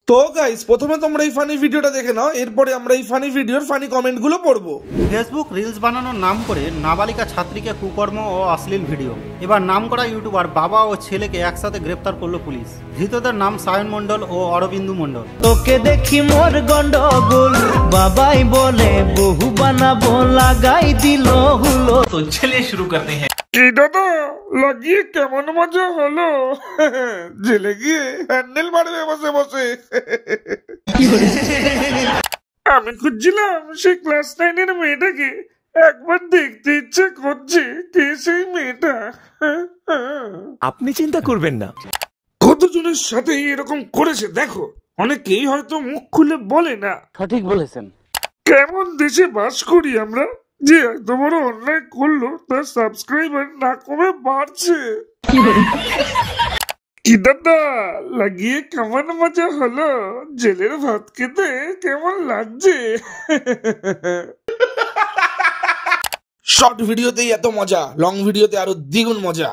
তো গাইস প্রথমে তোমরা এই ফানি ভিডিওটা দেখে নাও, এরপরে আমরা এই ফানি ভিডিওর ফানি কমেন্টগুলো পড়বো। ফেসবুক রিলস বানানোর নাম করে নাবালিকা ছাত্রীকে কুকর্ম ও অশ্লীল ভিডিও। এবার নামকরা ইউটিউবার বাবা ও ছেলেকে একসাথে গ্রেপ্তার করলো পুলিশ। ধৃতদের নাম সায়ন মণ্ডল ও অরবিন্দু মণ্ডল। তোকে দেখি মোর গন্ডগোল, বাবাই বলে বহু বানাবো, লাগাই দিল হুলো। तो चलिए शुरू करते हैं। কি দাদা লাগিয়ে কেমন মজা হলো? জেলে গিয়ে হ্যান্ডেল মারবে বসে বসে। আমি খুঁজছিলাম সেই ক্লাস 9 মেয়েটাকে, একবার দেখতে ইচ্ছে করছে কে সেই মেয়েটা। আপনি চিন্তা করবেন না, কতজনের সাথে এরকম করেছে দেখো। অনেকেই হয়তো মুখ খুলে বলে না। সঠিক বলেছেন। কেমন দেশে বাস করি আমরা যে এত বড় অন্যায় করলো তার সাবস্ক্রাইবার না কমে বাড়ছে। কি দাদা লাগিয়ে কেমন মজা হলো? জেলের ভাত খেতে কেমন লাগছে? শর্ট ভিডিওতেই এত মজা, লং ভিডিওতে আরো দ্বিগুণ মজা।